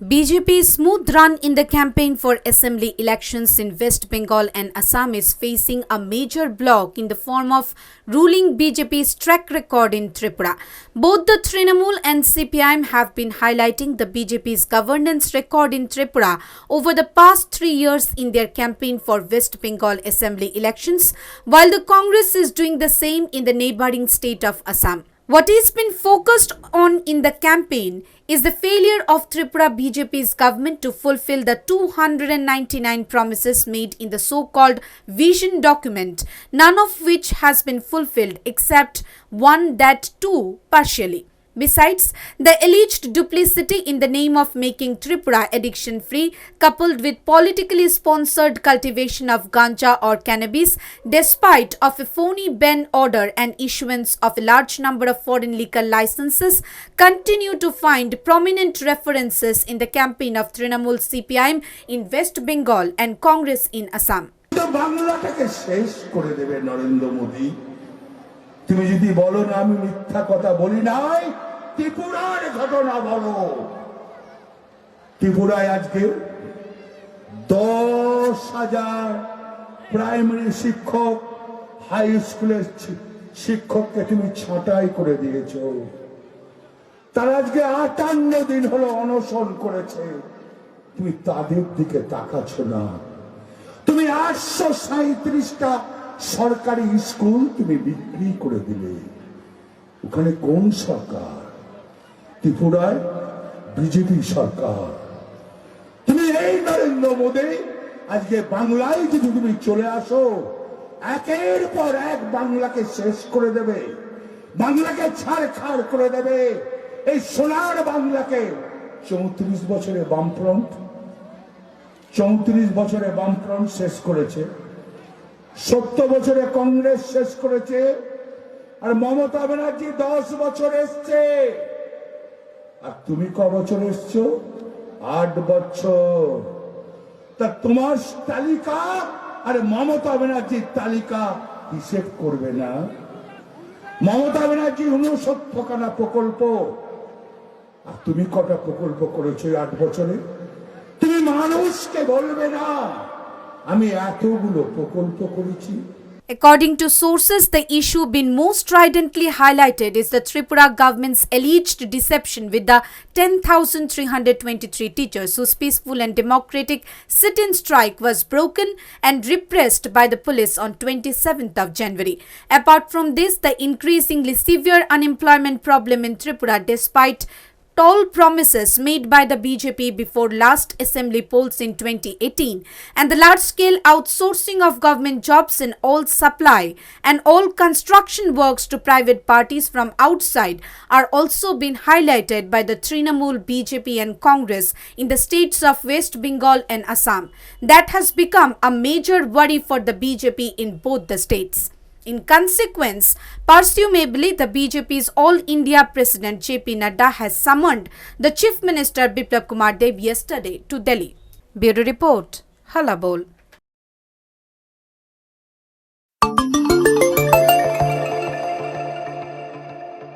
BJP's smooth run in the campaign for assembly elections in West Bengal and Assam is facing a major block in the form of ruling BJP's track record in Tripura. Both the Trinamool and CPIM have been highlighting the BJP's governance record in Tripura over the past 3 years in their campaign for West Bengal assembly elections, while the Congress is doing the same in the neighboring state of Assam. What has been focused on in the campaign is the failure of Tripura BJP's government to fulfill the 299 promises made in the so-called vision document, none of which has been fulfilled except one, that too partially. Besides, the alleged duplicity in the name of making Tripura addiction-free, coupled with politically sponsored cultivation of ganja or cannabis, despite of a phony ban order and issuance of a large number of foreign liquor licenses, continue to find prominent references in the campaign of Trinamool CPIM in West Bengal and Congress in Assam. বাংলাটাকে শেষ করে দেবে নরেন্দ্র মোদি। তুমি যদি বলো না আমি মিথ্যা কথা বলি নাই, ত্রিপুরার ঘটনা বলো। ত্রিপুরায় আজকে 10,000 প্রাইমারি শিক্ষক, হাই স্কুলের শিক্ষককে তুমি ছাঁটাই করে দিয়েছো। তারা আজকে 58 দিন হলো অনশন করেছে, তুমি তাদের দিকে তাকাচ্ছ না। তুমি 837টা সরকারি স্কুল তুমি বিক্রি করে দিলে। ওখানে কোন সরকার? ত্রিপুরায় বিজেপি সরকার। তুমি এই নরেন্দ্র মোদি আজকে বাংলায় যদি তুমি চলে আসো, একের পর এক বাংলাকে শেষ করে দেবে, বাংলাকে ছাড়খাড় করে দেবে। এই সোনার বাংলাকে 34 বছরে বামফ্রন্ট 34 বছরে বামফ্রন্ট শেষ করেছে, 70 বছরে কংগ্রেস শেষ করেছে, আর মমতা ব্যানার্জি 10 বছর এসছে। আর তুমি ক বছর এসছো? 8 বছর। তা তোমার তালিকা আর মমতা ব্যানার্জির তালিকা হিসেব করবে না? মমতা ব্যানার্জি 69খানা প্রকল্প, আর তুমি কটা প্রকল্প করেছো 8 বছরে? তুমি মানুষকে বলবে না আমি এতগুলো প্রকল্প করেছি? According to sources, the issue being most stridently highlighted is the Tripura government's alleged deception with the 10,323 teachers whose peaceful and democratic sit-in strike was broken and repressed by the police on 27th of January. Apart from this, the increasingly severe unemployment problem in Tripura, despite tall promises made by the BJP before last assembly polls in 2018, and the large-scale outsourcing of government jobs in all supply and all construction works to private parties from outside are also being highlighted by the Trinamool BJP and Congress in the states of West Bengal and Assam. That has become a major worry for the BJP in both the states. In consequence, presumably the BJP's All India President JP Nadda has summoned the Chief Minister Biplab Kumar Dev yesterday to Delhi. Bureau Report, Halabol.